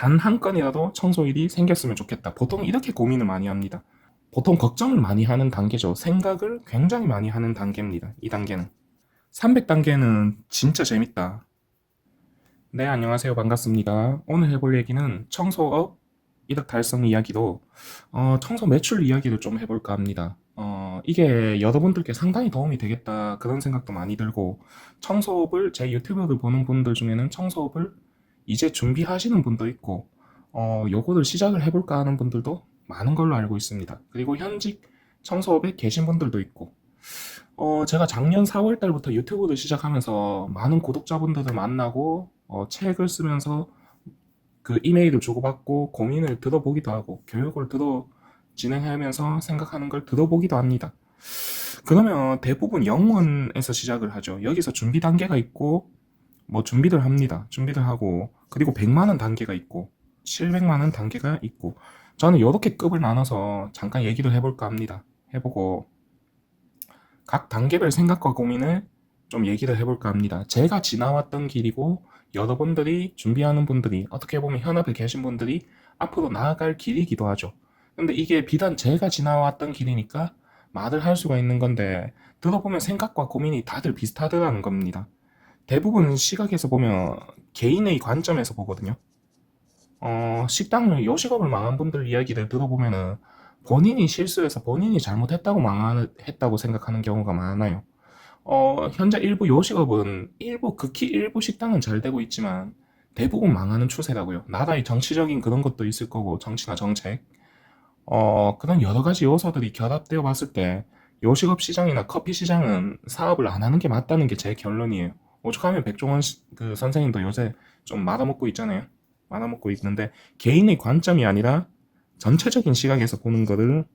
단 한 건이라도 청소일이 생겼으면 좋겠다. 보통 이렇게 고민을 많이 합니다. 보통 걱정을 많이 하는 단계죠. 생각을 굉장히 많이 하는 단계입니다. 이 단계는. 300단계는 진짜 재밌다. 네, 안녕하세요. 반갑습니다. 오늘 해볼 얘기는 청소업 이득 달성 이야기도, 청소 매출 이야기를 좀 해볼까 합니다. 이게 여러분들께 상당히 도움이 되겠다. 그런 생각도 많이 들고, 청소업을 제 유튜브를 보는 분들 중에는 청소업을 이제 준비하시는 분도 있고, 요거를 시작을 해볼까 하는 분들도 많은 걸로 알고 있습니다. 그리고 현직 청소업에 계신 분들도 있고, 제가 작년 4월 달부터 유튜브를 시작하면서 많은 구독자분들을 만나고, 책을 쓰면서 그 이메일을 주고받고 고민을 들어보기도 하고 교육을 진행하면서 생각하는 걸 들어보기도 합니다. 그러면 대부분 영원에서 시작을 하죠. 여기서 준비 단계가 있고 뭐 준비를 합니다. 준비를 하고 그리고 100만 원 단계가 있고 700만 원 단계가 있고 저는 이렇게 급을 나눠서 잠깐 얘기를 해볼까 합니다. 해보고 각 단계별 생각과 고민을 좀 얘기를 해볼까 합니다. 제가 지나왔던 길이고 여러분들이 준비하는 분들이 어떻게 보면 현업에 계신 분들이 앞으로 나아갈 길이기도 하죠. 근데 이게 비단 제가 지나왔던 길이니까 말을 할 수가 있는 건데 들어보면 생각과 고민이 다들 비슷하더라는 겁니다. 대부분 시각에서 보면 개인의 관점에서 보거든요. 식당을 요식업을 망한 분들 이야기를 들어보면은 본인이 실수해서 본인이 잘못했다고 망했다고 생각하는 경우가 많아요. 현재 일부 요식업은 극히 일부 식당은 잘 되고 있지만 대부분 망하는 추세라고요. 나라의 정치적인 그런 것도 있을 거고, 정치나 정책. 그런 여러 가지 요소들이 결합되어 봤을 때 요식업 시장이나 커피 시장은 사업을 안 하는 게 맞다는 게 제 결론이에요. 오죽하면 백종원 그 선생님도 요새 좀 말아먹고 있잖아요. 말아먹고 있는데 개인의 관점이 아니라 전체적인 시각에서 보는 거를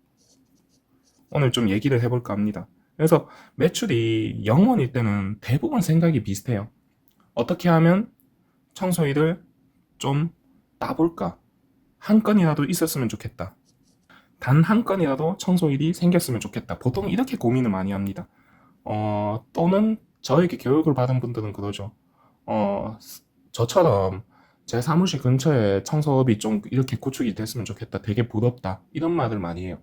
오늘 좀 얘기를 해볼까 합니다. 그래서 매출이 0원일 때는 대부분 생각이 비슷해요. 어떻게 하면 청소일을 좀 따볼까? 한 건이라도 있었으면 좋겠다. 단 한 건이라도 청소일이 생겼으면 좋겠다. 보통 이렇게 고민을 많이 합니다. 또는 저에게 교육을 받은 분들은 그러죠. 저처럼 제 사무실 근처에 청소업이 좀 이렇게 구축이 됐으면 좋겠다. 되게 부럽다. 이런 말을 많이 해요.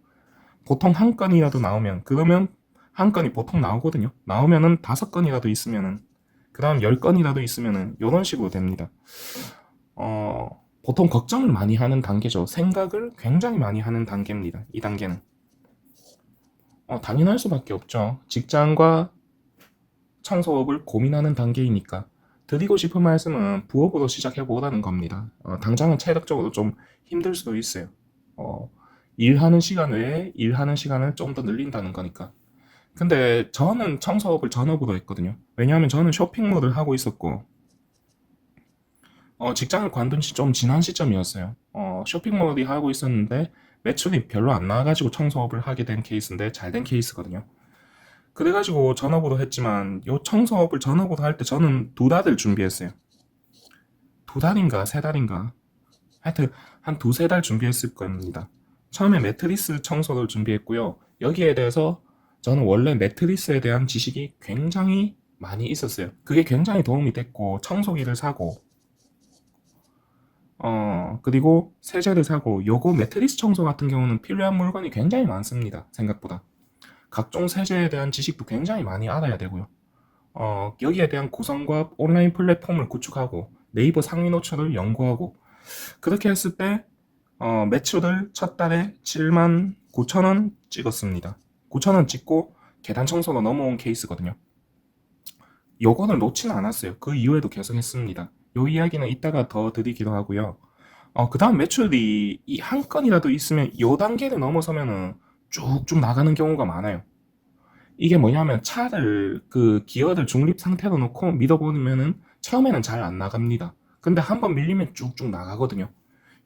보통 한 건이라도 나오면 그러면 한 건이 보통 나오거든요. 나오면은 5건이라도 있으면은 그 다음 10건이라도 있으면은 이런 식으로 됩니다. 보통 걱정을 많이 하는 단계죠. 생각을 굉장히 많이 하는 단계입니다. 이 단계는 당연할 수밖에 없죠. 직장과 청소업을 고민하는 단계이니까 드리고 싶은 말씀은 부업으로 시작해보라는 겁니다. 당장은 체력적으로 좀 힘들 수도 있어요. 일하는 시간 외에 일하는 시간을 좀 더 늘린다는 거니까. 근데 저는 청소업을 전업으로 했거든요. 왜냐하면 저는 쇼핑몰을 하고 있었고, 직장을 관둔 지 좀 지난 시점이었어요. 쇼핑몰이 하고 있었는데, 매출이 별로 안 나와가지고 청소업을 하게 된 케이스인데, 잘 된 케이스거든요. 그래가지고 전업으로 했지만, 요 청소업을 전업으로 할 때 저는 2달을 준비했어요. 2달인가, 3달인가. 하여튼, 한 2~3달 준비했을 겁니다. 처음에 매트리스 청소를 준비했고요. 여기에 대해서 저는 원래 매트리스에 대한 지식이 굉장히 많이 있었어요. 그게 굉장히 도움이 됐고, 청소기를 사고, 그리고 세제를 사고, 요거 매트리스 청소 같은 경우는 필요한 물건이 굉장히 많습니다. 생각보다. 각종 세제에 대한 지식도 굉장히 많이 알아야 되고요. 여기에 대한 구성과 온라인 플랫폼을 구축하고, 네이버 상위 노출을 연구하고, 그렇게 했을 때, 매출을 첫 달에 7만 9천 원 찍었습니다. 9천 원 찍고 계단 청소로 넘어온 케이스거든요. 요거는 놓지는 않았어요. 그 이후에도 계속 했습니다. 요 이야기는 이따가 더 드리기도 하고요. 그 다음 매출이 이 한 건이라도 있으면 요 단계를 넘어서면은 쭉쭉 나가는 경우가 많아요. 이게 뭐냐면 차를 그 기어를 중립 상태로 놓고 밀어보면은 처음에는 잘 안 나갑니다. 근데 한번 밀리면 쭉쭉 나가거든요.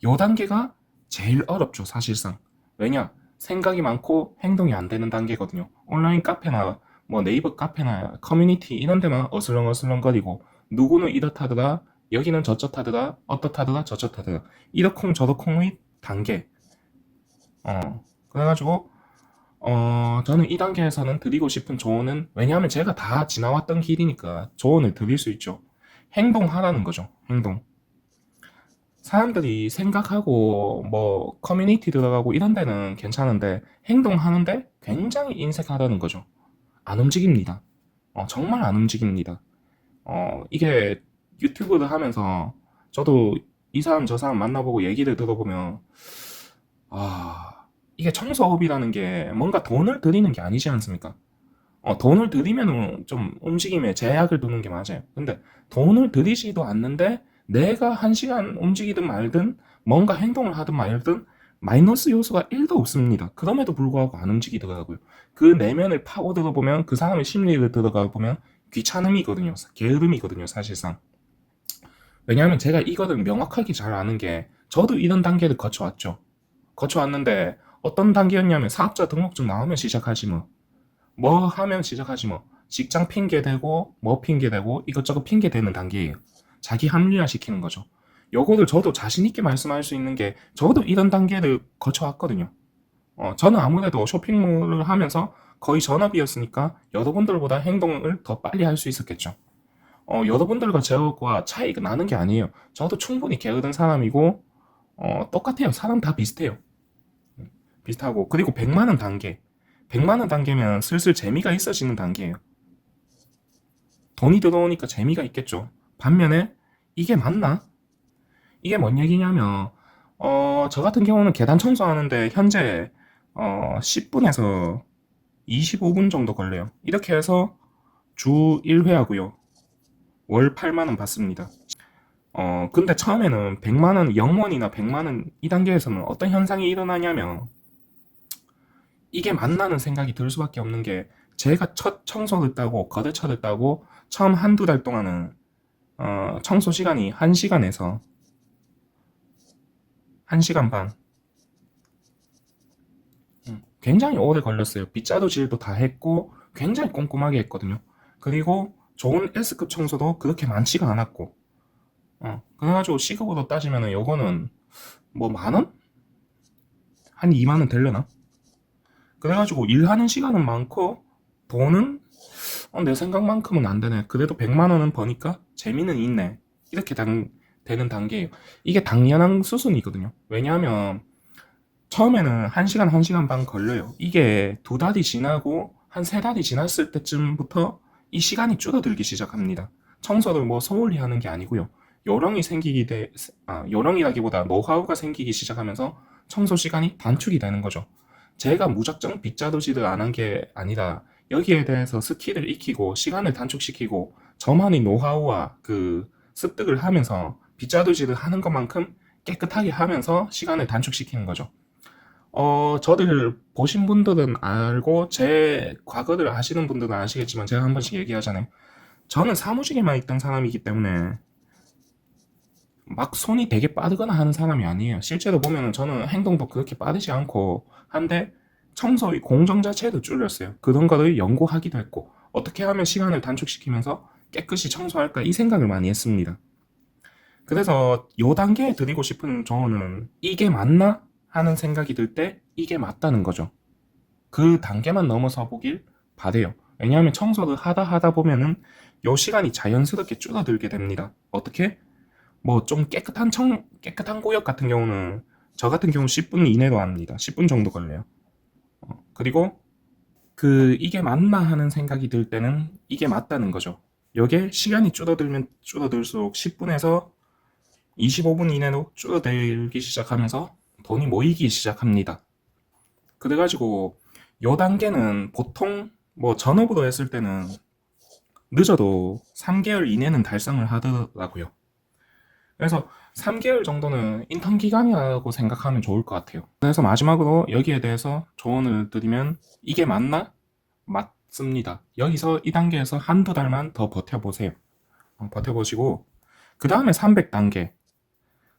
요 단계가 제일 어렵죠, 사실상. 왜냐? 생각이 많고 행동이 안 되는 단계거든요. 온라인 카페나 뭐 네이버 카페나 커뮤니티 이런 데만 어슬렁어슬렁거리고 누구는 이렇다더라, 여기는 저렇다더라, 어떻다더라, 저렇다더라. 이러쿵 저러쿵의 단계. 그래가지고 저는 이 단계에서는 드리고 싶은 조언은 왜냐하면 제가 다 지나왔던 길이니까 조언을 드릴 수 있죠. 행동하라는 거죠. 행동. 사람들이 생각하고 뭐 커뮤니티 들어가고 이런 데는 괜찮은데 행동하는데 굉장히 인색하다는 거죠. 안 움직입니다. 정말 안 움직입니다. 이게 유튜브를 하면서 저도 이 사람 저 사람 만나보고 얘기를 들어보면 이게 청소업이라는 게 뭔가 돈을 들이는 게 아니지 않습니까? 돈을 들이면 좀 움직임에 제약을 두는 게 맞아요. 근데 돈을 들이지도 않는데 내가 1시간 움직이든 말든 뭔가 행동을 하든 말든 마이너스 요소가 1도 없습니다. 그럼에도 불구하고 안 움직이더라고요. 그 내면을 파고 들어보면 그 사람의 심리를 들어가 보면 귀찮음이거든요. 게으름이거든요, 사실상. 왜냐하면 제가 이거를 명확하게 잘 아는 게 저도 이런 단계를 거쳐왔죠. 거쳐왔는데 어떤 단계였냐면 사업자 등록증 나오면 시작하지 뭐. 뭐 하면 시작하지 뭐. 직장 핑계 대고 뭐 핑계 대고 이것저것 핑계 대는 단계예요. 자기 합리화 시키는 거죠. 요거를 저도 자신 있게 말씀할 수 있는 게 저도 이런 단계를 거쳐왔거든요. 저는 아무래도 쇼핑몰을 하면서 거의 전업이었으니까 여러분들보다 행동을 더 빨리 할 수 있었겠죠. 여러분들과 제가 차이가 나는 게 아니에요. 저도 충분히 게으른 사람이고 똑같아요. 사람 다 비슷해요. 비슷하고 그리고 100만 원 단계. 100만 원 단계면 슬슬 재미가 있어지는 단계예요. 돈이 들어오니까 재미가 있겠죠. 반면에 이게 맞나? 이게 뭔 얘기냐면 저 같은 경우는 계단 청소하는데 현재 10분에서 25분 정도 걸려요. 이렇게 해서 주 1회 하고요. 월 8만 원 받습니다. 근데 처음에는 100만 원, 0원이나 100만 원 이 단계에서는 어떤 현상이 일어나냐면 이게 맞나는 생각이 들 수밖에 없는 게 제가 첫 청소를 따고 거래처를 따고 처음 한두 달 동안은 청소 시간이 1시간에서 1시간 반 굉장히 오래 걸렸어요. 빗자루질도 다 했고 굉장히 꼼꼼하게 했거든요. 그리고 좋은 S급 청소도 그렇게 많지가 않았고 그래가지고 시급으로 따지면은 요거는 뭐 만원? 한 2만원 되려나? 그래가지고 일하는 시간은 많고 돈은 내 생각만큼은 안 되네. 그래도 100만 원은 버니까 재미는 있네. 이렇게 되는 단계예요. 이게 당연한 수순이거든요. 왜냐하면 처음에는 1시간, 1시간 반 걸려요. 이게 2달이 지나고 한 3달이 지났을 때쯤부터 이 시간이 줄어들기 시작합니다. 청소를 뭐 소홀히 하는 게 아니고요. 요령이라기보다 노하우가 생기기 시작하면서 청소 시간이 단축이 되는 거죠. 제가 무작정 빗자루질을 안 한 게 아니라 여기에 대해서 스킬을 익히고 시간을 단축시키고 저만의 노하우와 그 습득을 하면서 빗자루질을 하는 것만큼 깨끗하게 하면서 시간을 단축시키는 거죠. 저를 보신 분들은 알고 제 과거를 아시는 분들은 아시겠지만 제가 한 번씩 얘기하잖아요. 저는 사무직에만 있던 사람이기 때문에 막 손이 되게 빠르거나 하는 사람이 아니에요. 실제로 보면 저는 행동도 그렇게 빠르지 않고 한데 청소의 공정 자체도 줄였어요. 그런 거를 연구하기도 했고 어떻게 하면 시간을 단축시키면서 깨끗이 청소할까 이 생각을 많이 했습니다. 그래서 요 단계에 드리고 싶은 조언은 이게 맞나 하는 생각이 들 때 이게 맞다는 거죠. 그 단계만 넘어서 보길 바래요. 왜냐하면 청소를 하다 보면은 요 시간이 자연스럽게 줄어들게 됩니다. 어떻게? 뭐 좀 깨끗한 구역 같은 경우는 저 같은 경우 10분 이내로 합니다. 10분 정도 걸려요. 그리고 이게 맞나 하는 생각이 들 때는 이게 맞다는 거죠. 요게 시간이 줄어들면 줄어들수록 10분에서 25분 이내로 줄어들기 시작하면서 돈이 모이기 시작합니다. 그래가지고 요 단계는 보통 뭐 전업으로 했을 때는 늦어도 3개월 이내는 달성을 하더라고요. 그래서 3개월 정도는 인턴 기간이라고 생각하면 좋을 것 같아요. 그래서 마지막으로 여기에 대해서 조언을 드리면 이게 맞나? 맞습니다. 여기서 이 단계에서 한두 달만 더 버텨보세요. 버텨보시고 그 다음에 300단계.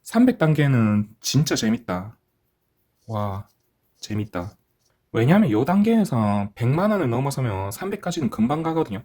300단계는 진짜 재밌다. 와, 재밌다. 왜냐하면 이 단계에서 100만 원을 넘어서면 300까지는 금방 가거든요.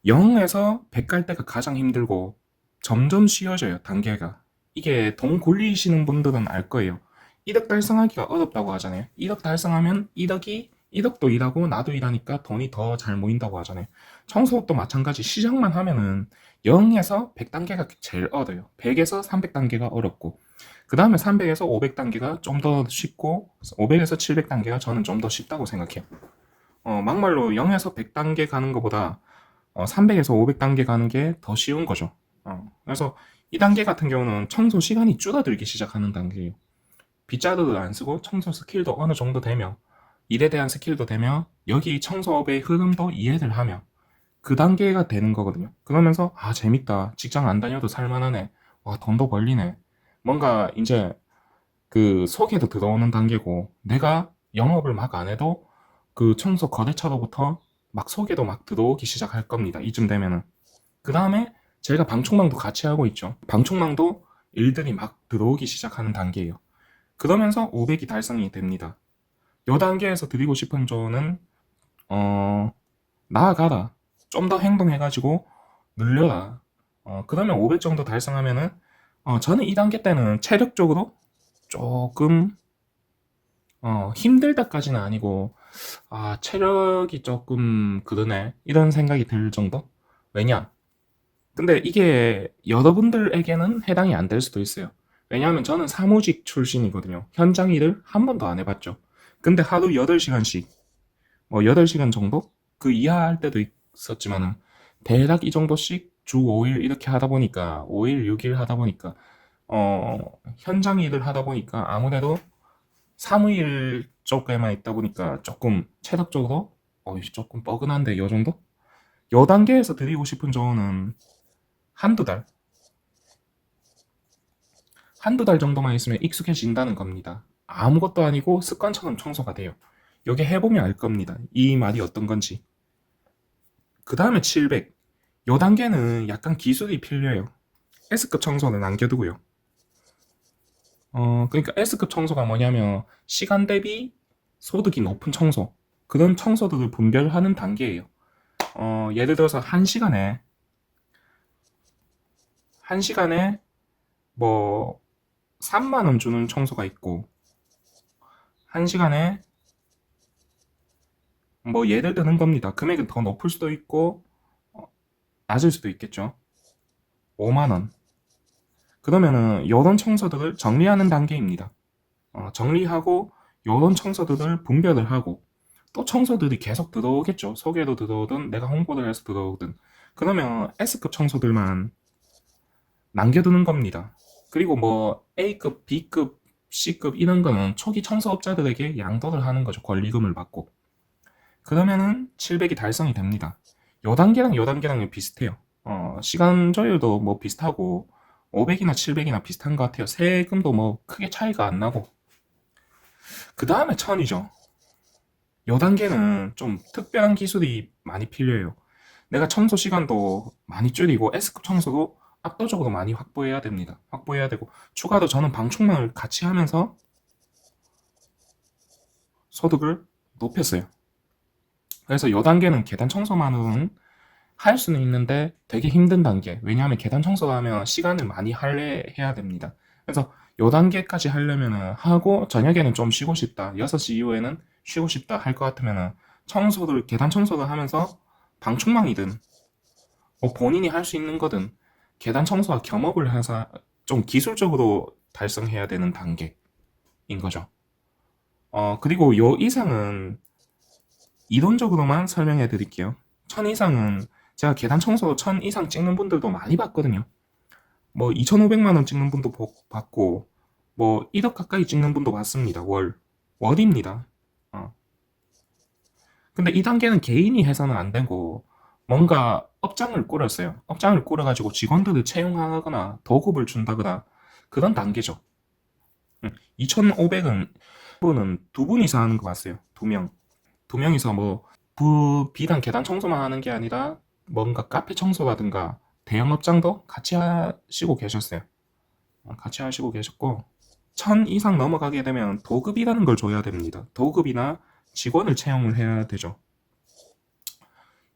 0에서 100 갈 때가 가장 힘들고 점점 쉬워져요, 단계가. 이게 돈 굴리시는 분들은 알 거예요. 1억 달성하기가 어렵다고 하잖아요. 1억 달성하면 1억이 이덕도 일하고 나도 일하니까 돈이 더 잘 모인다고 하잖아요. 청소도 마찬가지. 시작만 하면은 0에서 100단계가 제일 어려요. 100에서 300단계가 어렵고, 그 다음에 300에서 500단계가 좀 더 쉽고, 500에서 700단계가 저는 좀 더 쉽다고 생각해요. 막말로 0에서 100단계 가는 것보다 300에서 500단계 가는 게 더 쉬운 거죠. 그래서 이 단계 같은 경우는 청소 시간이 줄어들기 시작하는 단계예요. 빗자루를 안 쓰고 청소 스킬도 어느 정도 되며, 일에 대한 스킬도 되며, 여기 청소업의 흐름도 이해를 하며, 그 단계가 되는 거거든요. 그러면서 재밌다. 직장 안 다녀도 살만하네. 와, 돈도 벌리네. 뭔가 이제 그 속에도 들어오는 단계고, 내가 영업을 막 안 해도 그 청소 거래처로부터 막 속에도 막 들어오기 시작할 겁니다. 이쯤 되면은. 그 다음에 제가 방충망도 같이 하고 있죠. 방충망도 일들이 막 들어오기 시작하는 단계예요. 그러면서 500이 달성이 됩니다. 요 단계에서 드리고 싶은 조언은 나아가라. 좀 더 행동해가지고 늘려라. 그러면 500 정도 달성하면은 저는 이 단계 때는 체력적으로 조금 힘들다까지는 아니고 체력이 조금 그러네 이런 생각이 들 정도? 왜냐? 근데 이게 여러분들에게는 해당이 안 될 수도 있어요. 왜냐하면 저는 사무직 출신이거든요. 현장 일을 한 번도 안 해봤죠. 근데 하루 8시간씩, 뭐 8시간 정도? 그 이하 할 때도 있었지만은, 대략 이 정도씩 주 5일 이렇게 하다 보니까, 5일, 6일 하다 보니까, 현장 일을 하다 보니까 아무래도 사무일 쪽에만 있다 보니까 조금 체력적으로, 조금 뻐근한데, 요 정도? 요 단계에서 드리고 싶은 조언은 한두 달, 한두 달 정도만 있으면 익숙해진다는 겁니다. 아무것도 아니고 습관처럼 청소가 돼요. 여기 해보면 알 겁니다. 이 말이 어떤 건지. 그 다음에 700. 요 단계는 약간 기술이 필요해요. S급 청소는 남겨두고요. 그러니까 S급 청소가 뭐냐면 시간 대비 소득이 높은 청소. 그런 청소들을 분별하는 단계예요. 예를 들어서 1시간에 뭐 3만 원 주는 청소가 있고, 1시간에 뭐 예를 드는 겁니다. 금액은 더 높을 수도 있고 낮을 수도 있겠죠. 5만 원. 그러면은 요런 청소들을 정리하는 단계입니다. 정리하고 요런 청소들을 분별을 하고, 또 청소들이 계속 들어오겠죠. 소개로 들어오든 내가 홍보를 해서 들어오든. 그러면 S급 청소들만 남겨두는 겁니다. 그리고 뭐 A급, B급, C급 이런 거는 초기 청소업자들에게 양도를 하는 거죠. 권리금을 받고. 그러면은 700이 달성이 됩니다. 요 단계랑 요 단계랑 비슷해요. 시간 조율도 뭐 비슷하고 500이나 700이나 비슷한 것 같아요. 세금도 뭐 크게 차이가 안 나고. 그 다음에 1000이죠. 요 단계는 좀 특별한 기술이 많이 필요해요. 내가 청소 시간도 많이 줄이고 S급 청소도 압도적으로 많이 확보해야 됩니다. 확보해야 되고, 추가로 저는 방충망을 같이 하면서 소득을 높였어요. 그래서 요 단계는 계단 청소만으로는 할 수는 있는데 되게 힘든 단계. 왜냐하면 계단 청소를 하면 시간을 많이 할애해야 됩니다. 그래서 요 단계까지 하려면은 하고 저녁에는 좀 쉬고 싶다. 6시 이후에는 쉬고 싶다 할 것 같으면은 계단 청소를 하면서 방충망이든 뭐 본인이 할 수 있는 거든 계단 청소와 겸업을 해서 좀 기술적으로 달성해야 되는 단계인 거죠. 그리고 요 이상은 이론적으로만 설명해 드릴게요. 1000 이상은 제가 계단 청소 1000 이상 찍는 분들도 많이 봤거든요. 뭐 2500만 원 찍는 분도 봤고, 뭐 1억 가까이 찍는 분도 봤습니다. 월입니다. 근데 이 단계는 개인이 해서는 안 되고 뭔가 업장을 꾸렸어요. 업장을 꾸려가지고 직원들을 채용하거나 도급을 준다거나 그런 단계죠. 2500은 분은 두 분이서 하는 거 봤어요. 두 명. 두 명이서 뭐 비단 계단 청소만 하는 게 아니라 뭔가 카페 청소라든가 대형 업장도 같이 하시고 계셨어요. 같이 하시고 계셨고, 1000 이상 넘어가게 되면 도급이라는 걸 줘야 됩니다. 도급이나 직원을 채용을 해야 되죠.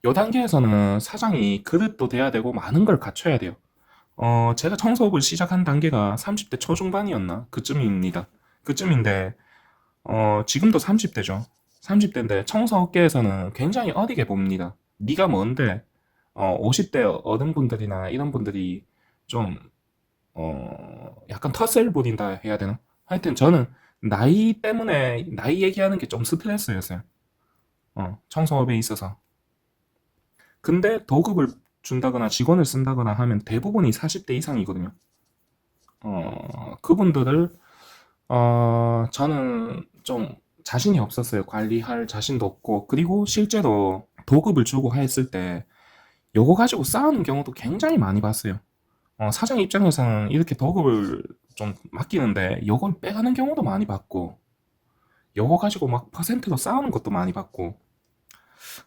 요 단계에서는 사장이 그릇도 돼야 되고 많은 걸 갖춰야 돼요. 제가 청소업을 시작한 단계가 30대 초중반이었나? 그쯤입니다. 그쯤인데, 지금도 30대죠. 30대인데 청소업계에서는 굉장히 어리게 봅니다. 네가 뭔데? 50대 어른분들이나 이런 분들이 좀 약간 텃세를 부린다 해야 되나? 하여튼 저는 나이 때문에 나이 얘기하는 게 좀 스트레스였어요. 청소업에 있어서. 근데 도급을 준다거나 직원을 쓴다거나 하면 대부분이 40대 이상이거든요. 그분들을 저는 좀 자신이 없었어요. 관리할 자신도 없고, 그리고 실제로 도급을 주고 했을 때 요거 가지고 싸우는 경우도 굉장히 많이 봤어요. 사장 입장에서는 이렇게 도급을 좀 맡기는데 요걸 빼가는 경우도 많이 봤고, 요거 가지고 막 퍼센트로 싸우는 것도 많이 봤고,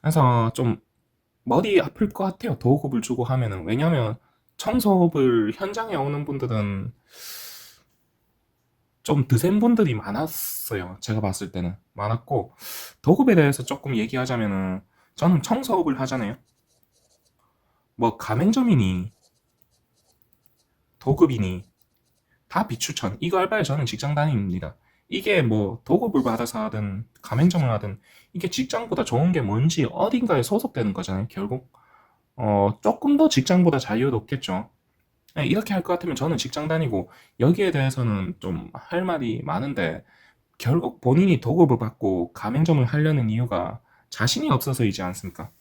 그래서 좀 머리 아플 것 같아요. 도급을 주고 하면은. 왜냐면 청소업을 현장에 오는 분들은 좀 드센 분들이 많았어요. 제가 봤을 때는 많았고, 도급에 대해서 조금 얘기하자면은 저는 청소업을 하잖아요. 뭐 가맹점이니 도급이니 다 비추천. 이거 알바에 저는 직장 다닙니다. 이게 뭐 도급을 받아서 하든 가맹점을 하든 이게 직장보다 좋은 게 뭔지 어딘가에 소속되는 거잖아요. 결국 조금 더 직장보다 자유롭겠죠. 네, 이렇게 할 것 같으면 저는 직장 다니고 여기에 대해서는 좀 할 말이 많은데, 결국 본인이 도급을 받고 가맹점을 하려는 이유가 자신이 없어서이지 않습니까?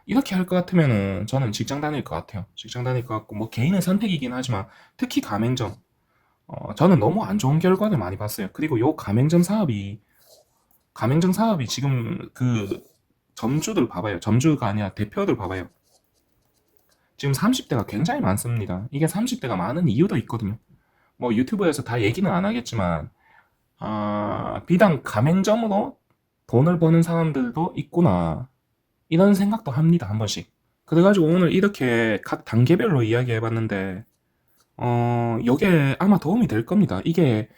이렇게 할 것 같으면은 저는 직장 다닐 것 같아요. 직장 다닐 것 같고, 뭐 개인의 선택이긴 하지만 특히 가맹점, 저는 너무 안 좋은 결과를 많이 봤어요. 그리고 요 가맹점 사업이 지금 그 점주들 봐봐요. 점주가 아니라 대표들 봐봐요. 지금 30대가 굉장히 많습니다. 이게 30대가 많은 이유도 있거든요. 뭐 유튜브에서 다 얘기는 안 하겠지만, 비단 가맹점으로 돈을 버는 사람들도 있구나, 이런 생각도 합니다, 한 번씩. 그래가지고 오늘 이렇게 각 단계별로 이야기해봤는데, 이게 아마 도움이 될 겁니다. 이게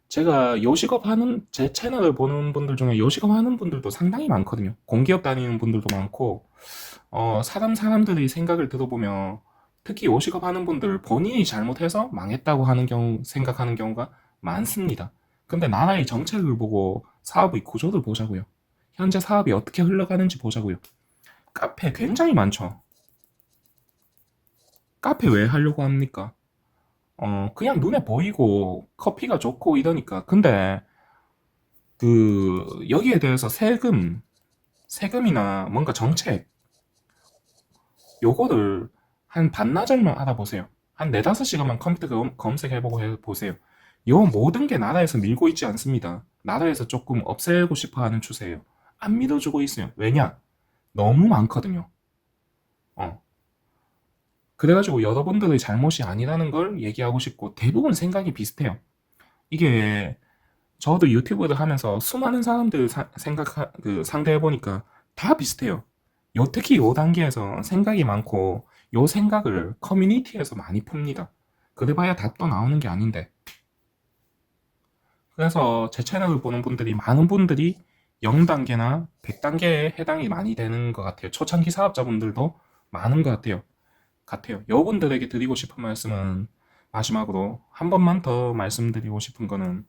제가 요식업 하는, 제 채널을 보는 분들 중에 요식업 하는 분들도 상당히 많거든요. 공기업 다니는 분들도 많고, 사람들의 생각을 들어보면 특히 요식업 하는 분들 본인이 잘못해서 망했다고 하는 생각하는 경우가 많습니다. 근데 나라의 정책을 보고 사업의 구조를 보자고요. 현재 사업이 어떻게 흘러가는지 보자고요. 카페 굉장히 많죠. 카페 왜 하려고 합니까? 그냥 눈에 보이고 커피가 좋고 이러니까. 근데 여기에 대해서 세금이나 뭔가 정책, 요거를 한 반나절만 알아보세요. 한 4~5시간만 컴퓨터 검색해보고 해보세요. 요 모든 게 나라에서 밀고 있지 않습니다. 나라에서 조금 없애고 싶어 하는 추세예요. 안 믿어주고 있어요. 왜냐? 너무 많거든요. 어. 그래가지고 여러분들의 잘못이 아니라는 걸 얘기하고 싶고, 대부분 생각이 비슷해요. 이게 저도 유튜브를 하면서 수많은 사람들 상대해보니까 다 비슷해요. 특히 요 단계에서 생각이 많고, 요 생각을 커뮤니티에서 많이 풉니다. 그래봐야 답도 나오는 게 아닌데. 그래서 제 채널을 보는 분들이, 많은 분들이 0단계나 100단계에 해당이 많이 되는 것 같아요. 초창기 사업자분들도 많은 것 같아요. 여분들에게 드리고 싶은 말씀은, 마지막으로 한 번만 더 말씀드리고 싶은 거는,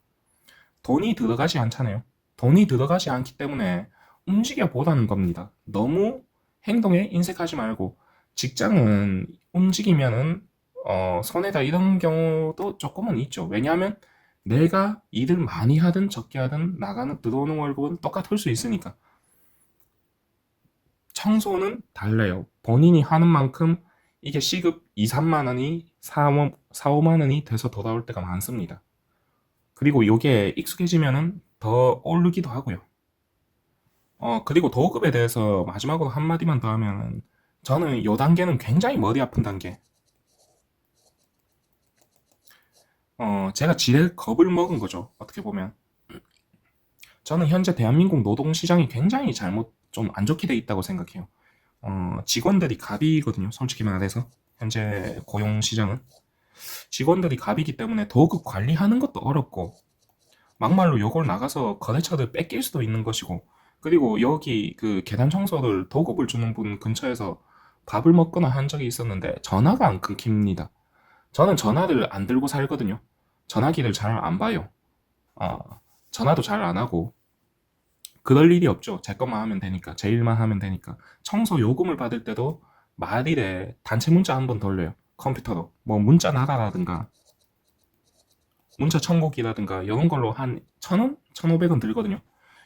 돈이 들어가지 않잖아요. 돈이 들어가지 않기 때문에 움직여 보라는 겁니다. 너무 행동에 인색하지 말고, 직장은 움직이면은 손해다, 이런 경우도 조금은 있죠. 왜냐하면 내가 일을 많이 하든 적게 하든 들어오는 월급은 똑같을 수 있으니까. 청소는 달라요. 본인이 하는 만큼 이게 시급 2, 3만 원이 4, 5만 원이 돼서 돌아올 때가 많습니다. 그리고 이게 익숙해지면은 더 오르기도 하고요. 그리고 도급에 대해서 마지막으로 한마디만 더 하면, 저는 이 단계는 굉장히 머리 아픈 단계. 제가 지레 겁을 먹은 거죠. 어떻게 보면. 저는 현재 대한민국 노동시장이 굉장히 좀 안 좋게 돼 있다고 생각해요. 직원들이 갑이거든요. 솔직히 말해서. 현재 고용시장은. 직원들이 갑이기 때문에 도급 관리하는 것도 어렵고, 막말로 요걸 나가서 거래처를 뺏길 수도 있는 것이고, 그리고 여기 그 계단 청소를 도급을 주는 분 근처에서 밥을 먹거나 한 적이 있었는데 전화가 안 끊깁니다. 저는 전화를 안 들고 살거든요. 전화기를 잘 안 봐요. 전화도 잘 안 하고. 그럴 일이 없죠. 제 것만 하면 되니까. 제 일만 하면 되니까. 청소 요금을 받을 때도 말일에 단체 문자 한 번 돌려요. 컴퓨터로. 뭐 문자 나가라든가 문자 천국이라든가 이런 걸로 한 1,000원? 1,500원 들거든요.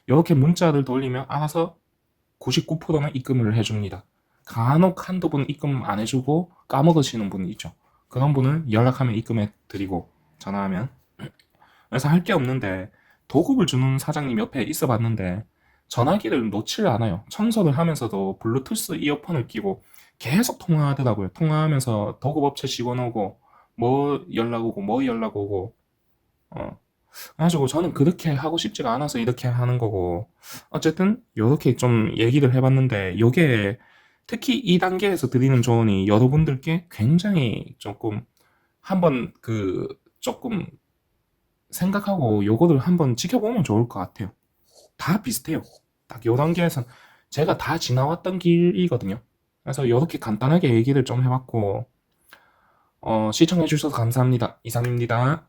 이렇게 문자를 돌리면 알아서 99%는 입금을 해줍니다. 간혹 한두 분 입금 안 해주고 까먹으시는 분이 있죠. 그런 분은 연락하면 입금해 드리고 전화하면. 그래서 할 게 없는데 도급을 주는 사장님 옆에 있어 봤는데 전화기를 놓질 않아요. 청소를 하면서도 블루투스 이어폰을 끼고 계속 통화하더라고요. 통화하면서 도급업체 직원 오고 뭐 연락 오고 뭐 연락 오고 그래가지고 저는 그렇게 하고 싶지가 않아서 이렇게 하는 거고 어쨌든 이렇게 좀 얘기를 해봤는데 요게 특히 이 단계에서 드리는 조언이 여러분들께 굉장히 조금 한번 조금 생각하고 요거를 한번 지켜보면 좋을 것 같아요. 다 비슷해요. 딱 요 단계에선 제가 다 지나왔던 길이거든요. 그래서 이렇게 간단하게 얘기를 좀 해봤고 시청해주셔서 감사합니다. 이상입니다.